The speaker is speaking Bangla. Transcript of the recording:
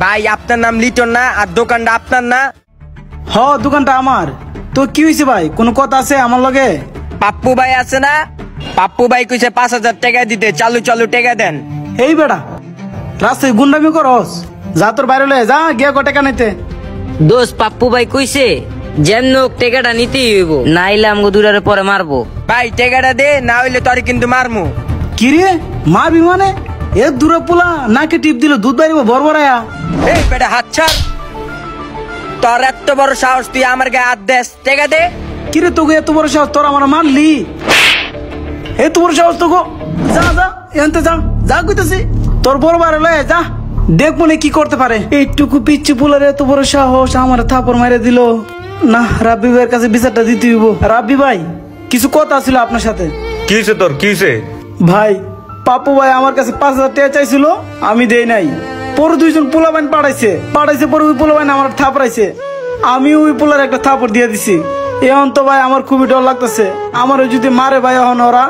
ভাই আপনার নাম লিটন না, আর দোকানটা আপনার না? হ, দোকানটা আমার। তো কি হয়েছে ভাই, কোনো কথা আছে আমার লগে? পাপ্পু ভাই আছে না? পাপ্পু ভাই কইছে 5,000 টাকা দিতে, চালু চালু টাকা দেন। এই বেড়া, রাস্তায় গুন্ডামি করস? যা তোর বাইরে লয়ে যা, গিয়া টাকা নিতে। দোস্ত পাপ্পু ভাই কইছে যেমন হোক টাকাটা নিতেই হইব, নাইলে আমগো দুটারে পরে মারবো। ভাই টাকাটা দে, না হইলে তোরে কিন্তু মারমু। কি রে, মারবি মানে? এ দূরে পোলা নাকে টিপ দিল দুধ বাড়িব বরবরায়া। এই বেটা হাত ছাড়, তোর এত বড় সাহস তুই আমার গায়ে হাত দেস? টাকা দে। কি রে, তোকে এত বড় সাহস? তোর আমার মারলি? এত বড় সাহস তোকে? যা যা এনতে যা, যা কইতেছি। তোর বড় বাইরে লয়ে যা, দেখ মনে কি করতে পারে। এইটুকু পিচ্ছি পোলার এত বড় সাহস, আমার থাপড় মারে দিল। না, রাব্বি ভাইয়ের কাছে বিচারটা দিতে হইব। রাব্বি ভাই, কিছু কথা ছিল আপনার সাথে। কি হয়েছে তোর, কি হয়েছে? ভাই, পাপ্পু ভাই আমার কাছে 5,000 টাকা চাইছিল, আমি দেই নাই। পরে দুইজন পোলাবাইন পাঠাইছে পরে ওই পোলাবাইন আমার থাপড়াইছে। আমি ওই পোলার একটা থাপড় দিয়ে দিছি। এখন তো ভাই আমার খুবই ডর লাগতেছে, আমার যদি মারে ভাই এখন ওরা।